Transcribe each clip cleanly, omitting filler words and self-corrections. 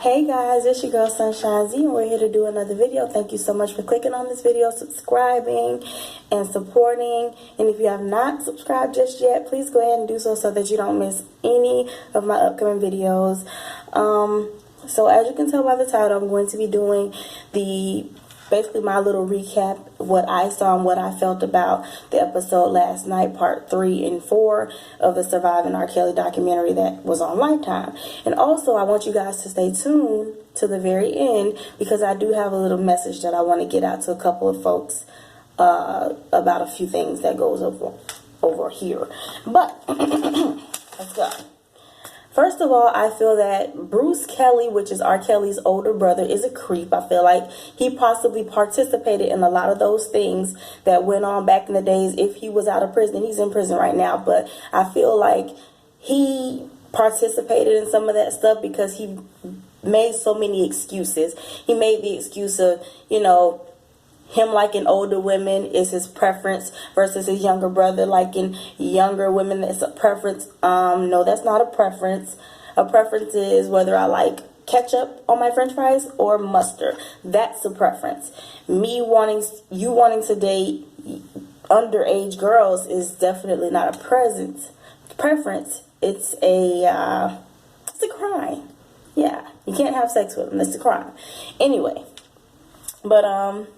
Hey guys, it's your girl Sunshine Z, and we're here to do another video. Thank you so much for clicking on this video, subscribing, and supporting. And if you have not subscribed just yet, please go ahead and do so that you don't miss any of my upcoming videos. So as you can tell by the title, I'm going to be doing basically my little recap, what I saw and what I felt about the episode last night, part 3 and 4 of the Surviving R.Kelly documentary that was on Lifetime. And also, I want you guys to stay tuned to the very end, because I do have a little message that I want to get out to a couple of folks about a few things that goes over here. But let's go. First of all, I feel that Bruce Kelly, which is R. Kelly's older brother, is a creep. I feel like he possibly participated in a lot of those things that went on back in the days. If he was out of prison, he's in prison right now, but I feel like he participated in some of that stuff because he made so many excuses. He made the excuse of, him liking older women is his preference versus his younger brother liking younger women. That's a preference. No, that's not a preference. A preference is whether I like ketchup on my french fries or mustard. That's a preference. You wanting to date underage girls is definitely not a preference. It's a crime. Yeah, you can't have sex with them. That's a crime. Anyway. But,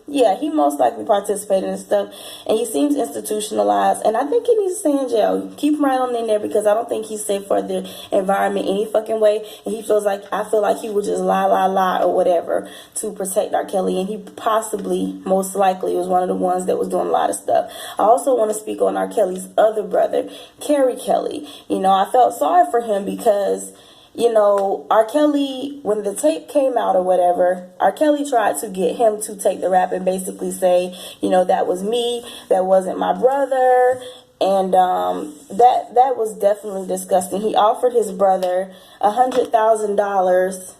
yeah, he most likely participated in stuff, and he seems institutionalized, and I think he needs to stay in jail. Keep him right on in there, because I don't think he's safe for the environment any fucking way, and I feel like he would just lie, or whatever to protect R. Kelly, and he possibly, most likely, was one of the ones that was doing a lot of stuff. I also want to speak on R. Kelly's other brother, R. Kelly. I felt sorry for him because R. Kelly, when the tape came out or whatever, R. Kelly tried to get him to take the rap and basically say, that was me, that wasn't my brother. And that was definitely disgusting. He offered his brother $100,000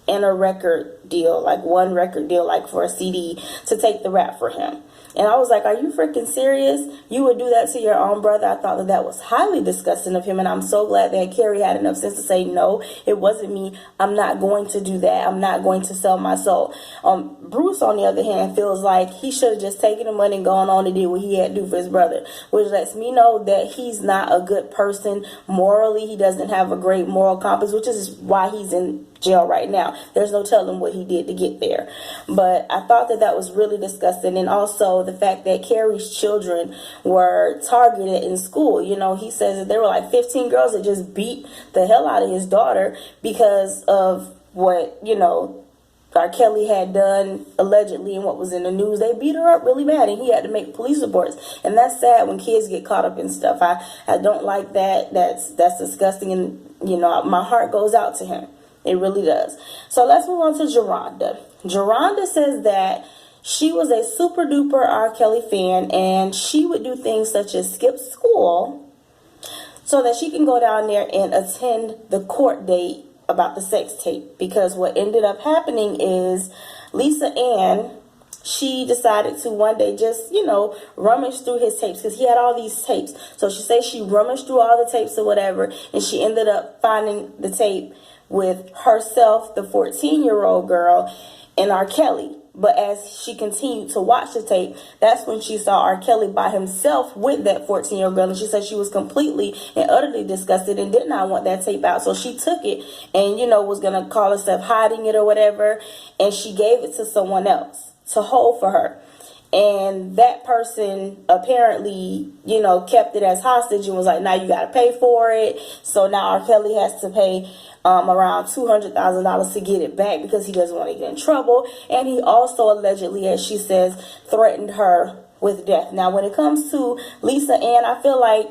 in a record deal, like one record deal, like for a CD, to take the rap for him. And I was like, are you freaking serious? You would do that to your own brother? I thought that was highly disgusting of him. And I'm so glad that Carrie had enough sense to say, no, it wasn't me. I'm not going to do that. I'm not going to sell my soul. Bruce, on the other hand, feels like he should have just taken the money and gone on and did what he had to do for his brother, which lets me know that he's not a good person morally. He doesn't have a great moral compass, which is why he's in jail right now. There's no telling what he did to get there. But I thought that was really disgusting. And also the fact that Carrie's children were targeted in school. He says that there were like 15 girls that just beat the hell out of his daughter because of what, R. Kelly had done allegedly and what was in the news. They beat her up really bad, and he had to make police reports. And that's sad when kids get caught up in stuff. I don't like that. That's disgusting. And, my heart goes out to him. It really does. So let's move on to Geronda. Geronda says that she was a super duper R. Kelly fan, and she would do things such as skip school so that she can go down there and attend the court date about the sex tape. Because what ended up happening is Lisa Ann, she decided to one day just, rummage through his tapes, because he had all these tapes. So she says she rummaged through all the tapes or whatever, and she ended up finding the tape with herself, the 14-year-old girl, and R. Kelly. But as she continued to watch the tape, that's when she saw R. Kelly by himself with that 14-year-old girl. And she said she was completely and utterly disgusted and did not want that tape out. So she took it and, was going to call herself hiding it or whatever. And she gave it to someone else to hold for her. And that person apparently, kept it as hostage and was like, now you got to pay for it. So now R. Kelly has to pay around $200,000 to get it back because he doesn't want to get in trouble. And he also allegedly, as she says, threatened her with death. Now, when it comes to Lisa Ann, I feel like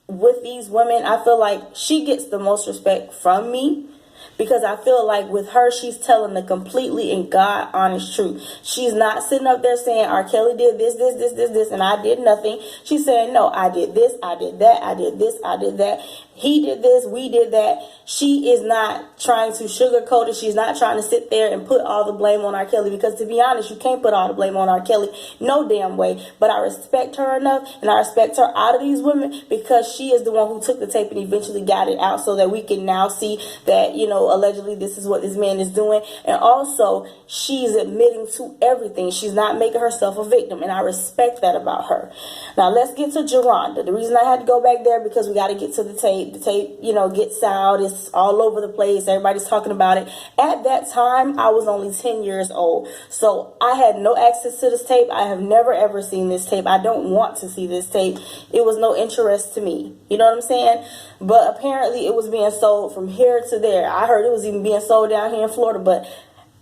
with these women, I feel like she gets the most respect from me. Because I feel like with her, she's telling the completely and God honest truth. She's not sitting up there saying R. Kelly did this, and I did nothing. She's saying, no, I did this, I did that, I did this, I did that. he did this, we did that. She is not trying to sugarcoat it. She's not trying to sit there and put all the blame on R. Kelly, because to be honest, you can't put all the blame on R. Kelly. No damn way. But I respect her enough, and I respect her out of these women, because she is the one who took the tape and eventually got it out so that we can now see that, you know, allegedly this is what this man is doing. And also, she's admitting to everything. She's not making herself a victim, and I respect that about her. Now, let's get to Geronda. The reason I had to go back there, because we got to get to the tape. The tape, you know, gets out. It's all over the place. Everybody's talking about it. At that time, I was only 10 years old. So I had no access to this tape. I have never, ever seen this tape. I don't want to see this tape. It was no interest to me. You know what I'm saying? But apparently it was being sold from here to there. I heard it was even being sold down here in Florida. But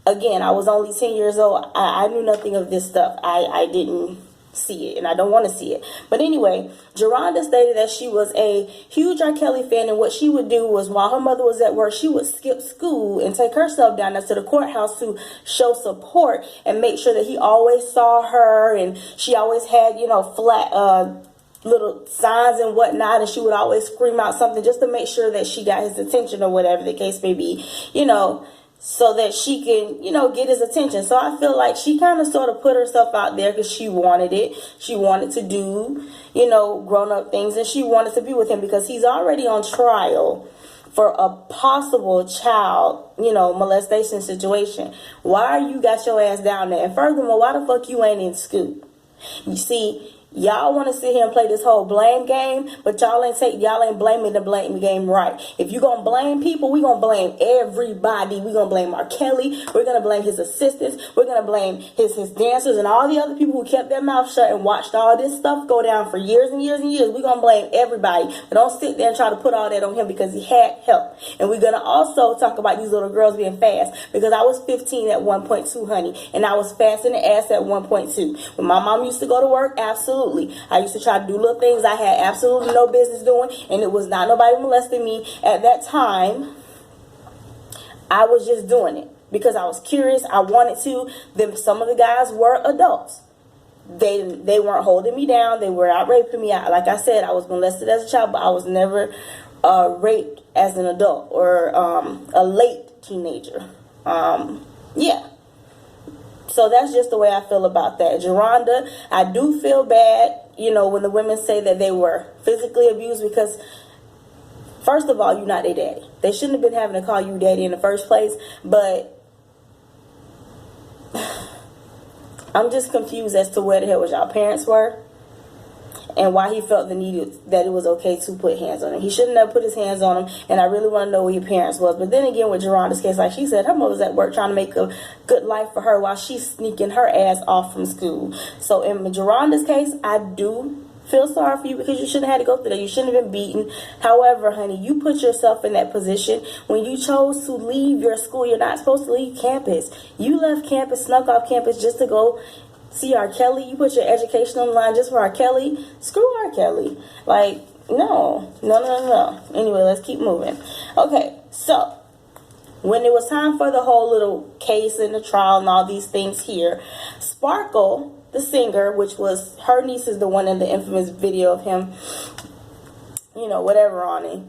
again, I was only 10 years old. I knew nothing of this stuff. I didn't see it, and I don't want to see it. But anyway, Geronda stated that she was a huge R. Kelly fan, and what she would do was, while her mother was at work, she would skip school and take herself down there to the courthouse to show support and make sure that he always saw her, and she always had, you know, flat little signs and whatnot, and she would always scream out something just to make sure that she got his attention, or whatever the case may be, you know, so that she can, you know, get his attention. So I feel like she kind of sort of put herself out there because she wanted it. She wanted to do, you know, grown-up things, and she wanted to be with him because he's already on trial for a possible child, you know, molestation situation. Why you got your ass down there? And furthermore, why the fuck you ain't in school? You see, y'all want to sit here and play this whole blame game, but y'all ain't blaming the blame game right. If you gonna blame people, we gonna blame everybody. We gonna blame R. Kelly. We're gonna blame his assistants. We're gonna blame his dancers and all the other people who kept their mouth shut and watched all this stuff go down for years and years and years. We're gonna blame everybody, but don't sit there and try to put all that on him because he had help. And we're gonna also talk about these little girls being fast, because I was 15 at 1.2, honey, and I was fast in the ass at 1.2. When my mom used to go to work, absolutely. I used to try to do little things I had absolutely no business doing, and it was not nobody molesting me at that time. I was just doing it because I was curious. I wanted to. Then some of the guys were adults. They weren't holding me down. They were out raping me. Like I said, I was molested as a child, but I was never raped as an adult or a late teenager. Yeah. So that's just the way I feel about that. Geronda, I do feel bad, you know, when the women say that they were physically abused, because first of all, you're not their daddy. They shouldn't have been having to call you daddy in the first place. But I'm just confused as to where the hell was y'all parents were, and why he felt the need that it was okay to put hands on him. He shouldn't have put his hands on him, and I really want to know where your parents was. But then again, with Geronda's case, like she said, her mother was at work trying to make a good life for her while she's sneaking her ass off from school. So in Geronda's case, I do feel sorry for you, because you shouldn't have had to go through that. You shouldn't have been beaten. However, honey, you put yourself in that position when you chose to leave your school. You're not supposed to leave campus. You left campus, snuck off campus just to go see R. Kelly. You put your education on the line just for R. Kelly. Screw R. Kelly. Like, no. Anyway, let's keep moving. Okay, so when it was time for the whole little case and the trial and all these things here, Sparkle, the singer, which was her niece, is the one in the infamous video of him, you know, whatever on it.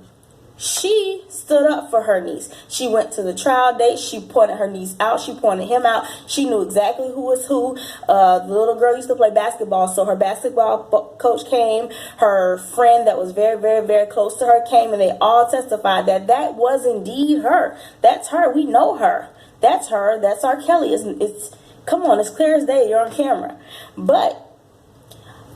She stood up for her niece. She went to the trial date. She pointed her niece out. She pointed him out. She knew exactly who was who. The little girl used to play basketball, so her basketball coach came. Her friend that was very, very, very close to her came, and they all testified that that was indeed her. That's her. We know her. That's her. That's R. Kelly. It's come on, it's clear as day. You're on camera. But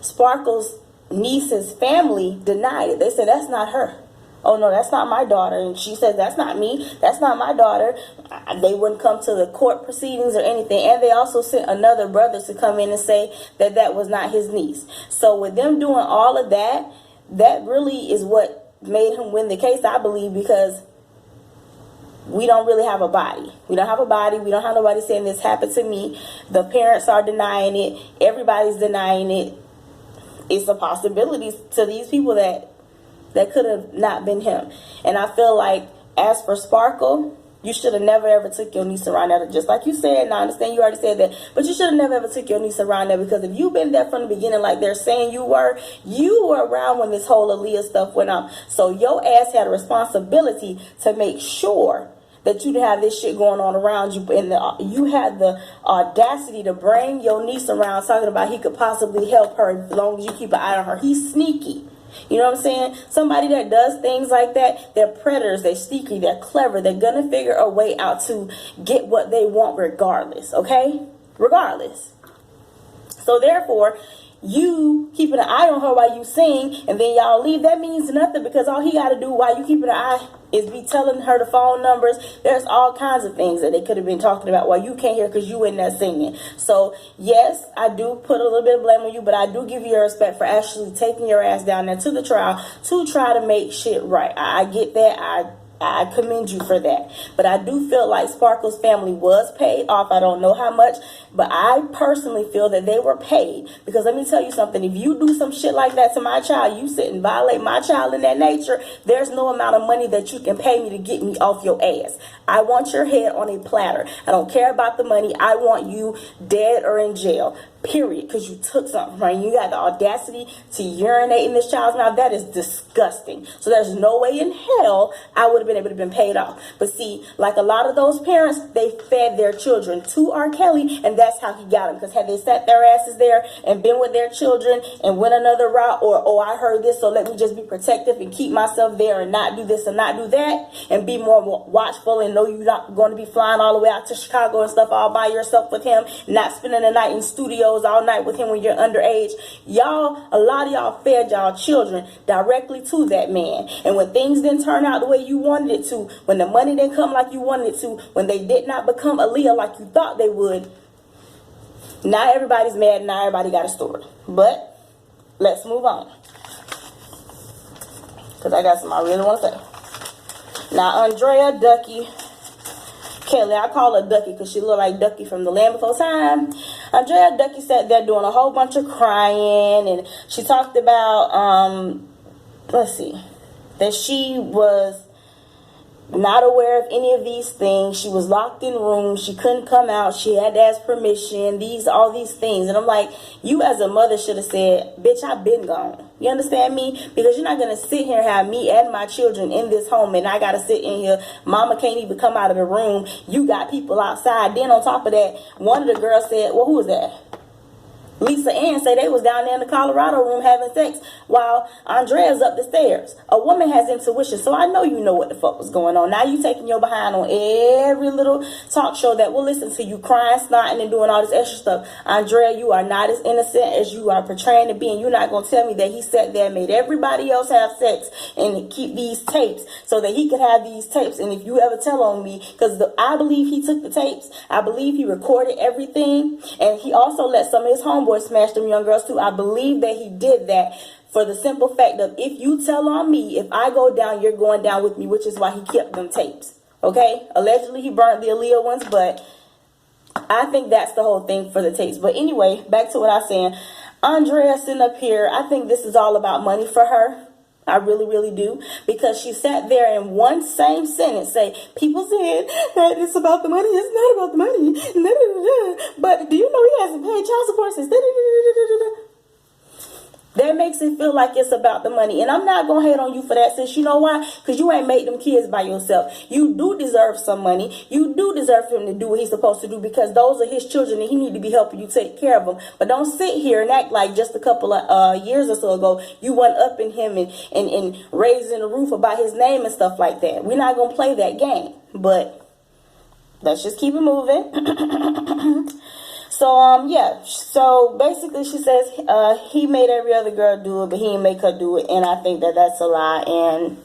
Sparkle's niece's family denied it. They said, that's not her. Oh, no, that's not my daughter. And she said, that's not me. That's not my daughter. They wouldn't come to the court proceedings or anything. And they also sent another brother to come in and say that that was not his niece. So with them doing all of that, that really is what made him win the case, I believe, because we don't really have a body. We don't have a body. We don't have nobody saying this happened to me. The parents are denying it. Everybody's denying it. It's a possibility to these people that could have not been him. And I feel like, as for Sparkle, You should have never ever took your niece around there. Just like you said, and I understand you already said that, but you should have never ever took your niece around there, because if you've been there from the beginning like they're saying you were around when this whole Aaliyah stuff went on. So your ass had a responsibility to make sure that you didn't have this shit going on around you, and you had the audacity to bring your niece around talking about he could possibly help her as long as you keep an eye on her. He's sneaky. You know what I'm saying? Somebody that does things like that, they're predators, they're sneaky, they're clever, they're gonna figure a way out to get what they want regardless, okay? Regardless. So therefore, you keeping an eye on her while you sing, and then y'all leave, that means nothing, because all he got to do while you keeping an eye is be telling her the phone numbers. There's all kinds of things that they could have been talking about while you can't hear because you in there singing. So yes, I do put a little bit of blame on you, but I do give you your respect for actually taking your ass down there to the trial to try to make shit right. I get that. I commend you for that. But I do feel like Sparkle's family was paid off. I don't know how much, but I personally feel that they were paid. Because let me tell you something. If you do some shit like that to my child, you sit and violate my child in that nature, there's no amount of money that you can pay me to get me off your ass. I want your head on a platter. I don't care about the money. I want you dead or in jail. Period. Because you took something from her. You got the audacity to urinate in this child's mouth. That is disgusting. So there's no way in hell I would have been able to been paid off. But see, like a lot of those parents, they fed their children to R.Kelly, and that's how he got them. Because had they sat their asses there and been with their children and went another route, or oh, I heard this, so let me just be protective and keep myself there and not do this and not do that, and be more watchful and know you're not going to be flying all the way out to Chicago and stuff all by yourself with him, not spending the night in studios all night with him when you're underage. Y'all, a lot of y'all fed y'all children directly to that man. And when things didn't turn out the way you wanted it to, when the money didn't come like you wanted it to, when they did not become Aaliyah like you thought they would, now everybody's mad, now everybody got a story. But let's move on, because I got something I really want to say. Now, Andrea Kelly, I call her Ducky because she looked like Ducky from The Land Before Time. Andrea Ducky sat there doing a whole bunch of crying, and she talked about, let's see, that she was not aware of any of these things. She was locked in rooms. She couldn't come out. She had to ask permission. All these things. And I'm like, you as a mother should have said, bitch, I've been gone. You understand me? Because you're not going to sit here and have me and my children in this home, and I got to sit in here. Mama can't even come out of the room. You got people outside. Then on top of that, one of the girls said, well, who was that? Lisa Ann say they was down there in the Colorado room having sex while Andrea's up the stairs. A woman has intuition, so I know you know what the fuck was going on. Now you taking your behind on every little talk show that will listen to you crying, snotting, and doing all this extra stuff. Andrea, you are not as innocent as you are portraying to be, and you're not going to tell me that he sat there and made everybody else have sex and keep these tapes so that he could have these tapes. And if you ever tell on me, because I believe he took the tapes, I believe he recorded everything, and he also let some of his homeboys smash them young girls too. I believe that he did that for the simple fact of, if you tell on me, if I go down, you're going down with me, which is why he kept them tapes. Okay? Allegedly, he burnt the Aaliyah ones, but I think that's the whole thing for the tapes. But anyway, back to what I was saying. Andrea sitting up here, I think this is all about money for her. I really, really do. Because she sat there in one same sentence say, people said that it's about the money. It's not about the money. But do you know he hasn't paid child support since that makes it feel like it's about the money. And I'm not going to hate on you for that, sis. You know why? Because you ain't made them kids by yourself. You do deserve some money. You do deserve him to do what he's supposed to do, because those are his children and he need to be helping you take care of them. But don't sit here and act like just a couple of years or so ago you went up in him and raising the roof about his name and stuff like that. We're not going to play that game. But let's just keep it moving. So, yeah, so basically she says he made every other girl do it, but he didn't make her do it, and I think that that's a lie, and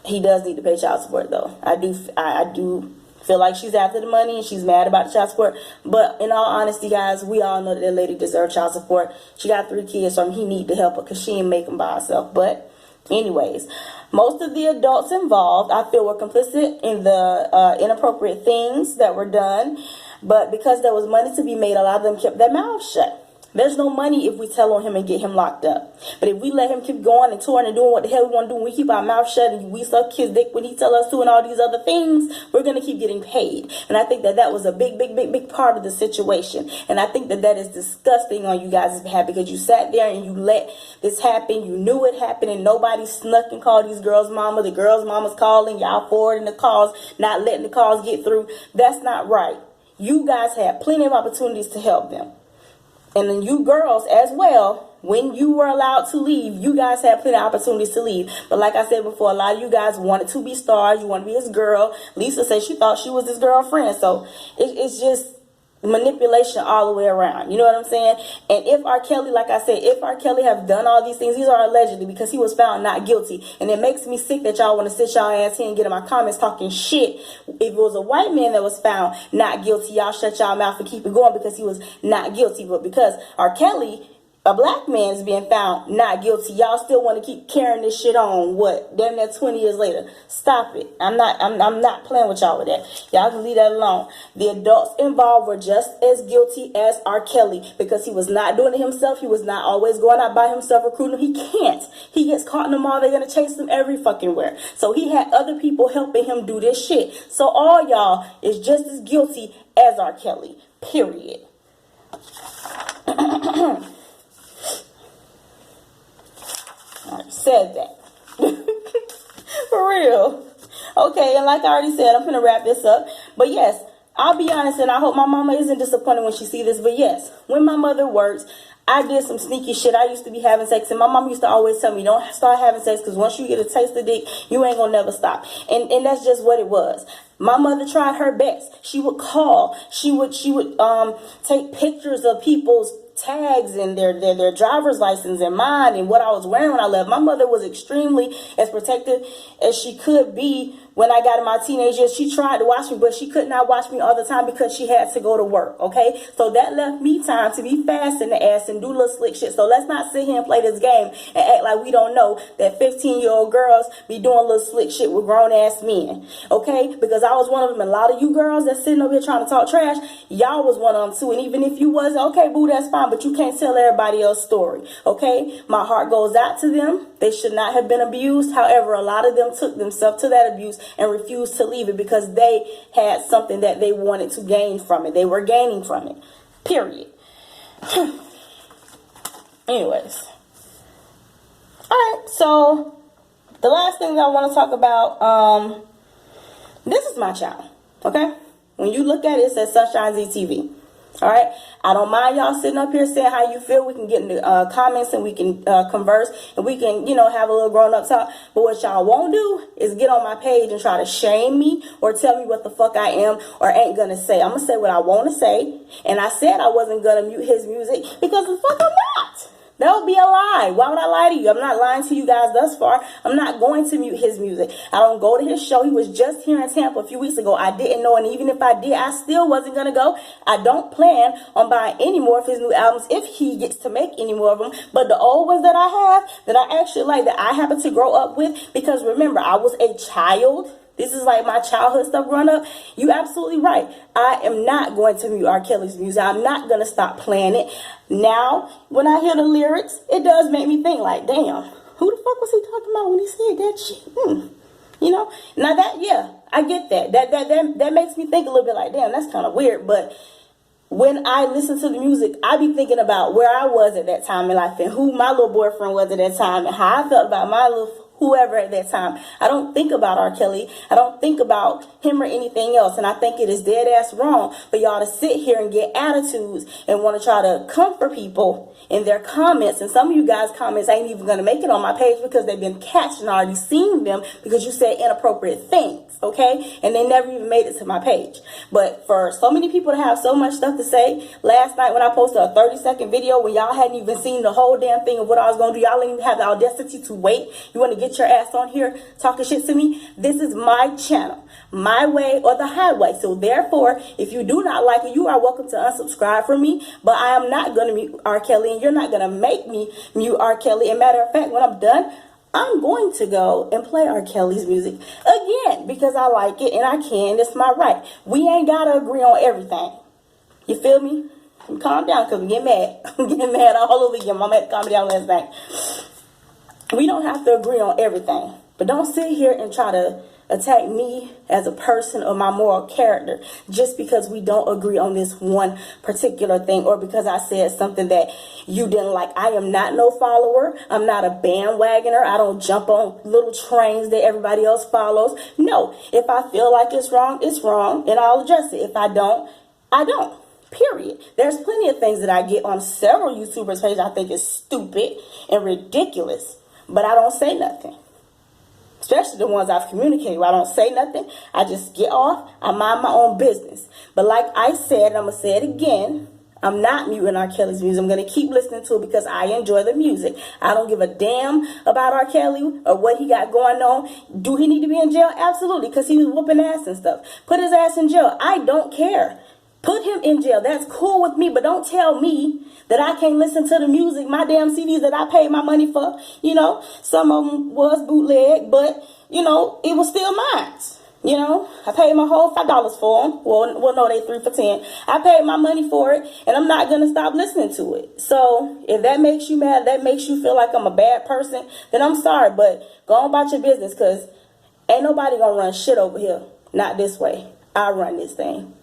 he does need to pay child support, though. I do feel like she's after the money, and she's mad about the child support, but in all honesty, guys, we all know that that lady deserves child support. She got 3 kids, so he need to help her, because she didn't make them by herself. But anyways, most of the adults involved, I feel, were complicit in the inappropriate things that were done. But because there was money to be made, a lot of them kept their mouths shut. There's no money if we tell on him and get him locked up. But if we let him keep going and touring and doing what the hell we want to do, and we keep our mouth shut and we suck his dick when he tell us to and all these other things, we're going to keep getting paid. And I think that that was a big part of the situation. And I think that that is disgusting on you guys' behalf, because you sat there and you let this happen. You knew it happened and nobody snuck and called these girls' mama. The girls' mama's calling, y'all forwarding the calls, not letting the calls get through. That's not right. You guys had plenty of opportunities to help them. And then you girls as well, when you were allowed to leave, you guys had plenty of opportunities to leave. But like I said before, a lot of you guys wanted to be stars. You want to be his girl. Lisa said she thought she was his girlfriend. So it's just manipulation all the way around. You know what I'm saying? And if R. Kelly, like I said, if R. Kelly have done all these things, these are allegedly, because he was found not guilty. And it makes me sick that y'all want to sit y'all ass here and get in my comments talking shit. If it was a white man that was found not guilty, y'all shut y'all mouth and keep it going because he was not guilty. But because R. Kelly, a black man, is being found not guilty, y'all still want to keep carrying this shit on. What? Damn near 20 years later. Stop it. I'm not playing with y'all with that. Y'all can leave that alone. The adults involved were just as guilty as R. Kelly, because he was not doing it himself. He was not always going out by himself recruiting them. He can't. He gets caught in the mall. They're gonna chase him every fucking where. So he had other people helping him do this shit. So all y'all is just as guilty as R. Kelly. Period. I said that. For real. Okay, and like I already said, I'm gonna wrap this up. But yes, I'll be honest, and I hope my mama isn't disappointed when she sees this. But yes, when my mother worked, I did some sneaky shit. I used to be having sex, and my mom used to always tell me, don't start having sex, because once you get a taste of dick, you ain't gonna never stop. And that's just what it was. My mother tried her best. She would call. She would take pictures of people's tags and their driver's license and mine and what I was wearing when I left. My mother was extremely as protective as she could be. When I got in my teenage years, she tried to watch me, but she could not watch me all the time because she had to go to work, okay? So that left me time to be fast in the ass and do little slick shit. So let's not sit here and play this game and act like we don't know that 15-year-old girls be doing little slick shit with grown-ass men, okay? Because I was one of them. A lot of you girls that's sitting over here trying to talk trash, y'all was one of them too. And even if you wasn't, okay, boo, that's fine, but you can't tell everybody else's story, okay? My heart goes out to them. They should not have been abused. However, a lot of them took themselves to that abuse and refused to leave it because they had something that they wanted to gain from it. They were gaining from it. Period. Anyways. Alright, so the last thing that I want to talk about, this is my child, okay? When you look at it, it says Sunshine ZTV. All right, I don't mind y'all sitting up here saying how you feel. We can get in the comments and we can converse and we can, have a little grown-up talk. But what y'all won't do is get on my page and try to shame me or tell me what the fuck I am or ain't gonna say. I'm gonna say what I want to say. And I said I wasn't gonna mute his music because the fuck I'm not. That would be a lie. Why would I lie to you? I'm not lying to you guys thus far. I'm not going to mute his music. I don't go to his show. He was just here in Tampa a few weeks ago. I didn't know, and even if I did, I still wasn't going to go. I don't plan on buying any more of his new albums if he gets to make any more of them. But the old ones that I have, that I actually like, that I happen to grow up with, because remember, I was a child. This is like my childhood stuff growing up. You absolutely right. I am not going to mute R. Kelly's music. I'm not going to stop playing it. Now, when I hear the lyrics, it does make me think like, damn, who the fuck was he talking about when he said that shit? Now that, yeah, I get that. That makes me think a little bit like, damn, that's kind of weird. But when I listen to the music, I be thinking about where I was at that time in life and who my little boyfriend was at that time and how I felt about my little whoever at that time. I don't think about R. Kelly. I don't think about him or anything else. And I think it is dead ass wrong for y'all to sit here and get attitudes and want to try to comfort people in their comments. And some of you guys' comments ain't even going to make it on my page because they've been catched and already seen them because you said inappropriate things, okay? And they never even made it to my page. But for so many people to have so much stuff to say, last night when I posted a 30-second video when y'all hadn't even seen the whole damn thing of what I was going to do, y'all didn't even have the audacity to wait. You want to get your ass on here talking shit to me? This is my channel, my way or the highway. So therefore, if you do not like it, you are welcome to unsubscribe from me. But I am not going to mute R. Kelly, and you're not going to make me mute R. Kelly. And matter of fact, when I'm done, I'm going to go and play R. Kelly's music again because I like it and I can. It's my right. We ain't got to agree on everything. You feel me? calm down, because we get mad. I'm getting mad all over again. Mama had to calm me down last night. We don't have to agree on everything. But don't sit here and try to attack me as a person or my moral character just because we don't agree on this one particular thing, or because I said something that you didn't like. I am not no follower. I'm not a bandwagoner. I don't jump on little trains that everybody else follows. No, if I feel like it's wrong, and I'll address it. If I don't, I don't. Period. There's plenty of things that I get on several YouTubers' pages I think is stupid and ridiculous, but I don't say nothing. Especially the ones I've communicated with. I don't say nothing. I just get off. I mind my own business. But like I said, I'm going to say it again, I'm not muting R. Kelly's music. I'm going to keep listening to it because I enjoy the music. I don't give a damn about R. Kelly or what he got going on. Do he need to be in jail? Absolutely, because he was whooping ass and stuff. Put his ass in jail. I don't care. Put him in jail. That's cool with me, but don't tell me that I can't listen to the music, my damn CDs that I paid my money for. You know, some of them was bootleg, but, you know, it was still mine. You know, I paid my whole $5 for them. Well, no, they 3 for $10. I paid my money for it, and I'm not going to stop listening to it. So if that makes you mad, that makes you feel like I'm a bad person, then I'm sorry, but go on about your business, because ain't nobody going to run shit over here. Not this way. I run this thing.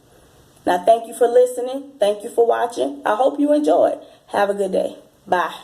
Now, thank you for listening. Thank you for watching. I hope you enjoyed. Have a good day. Bye.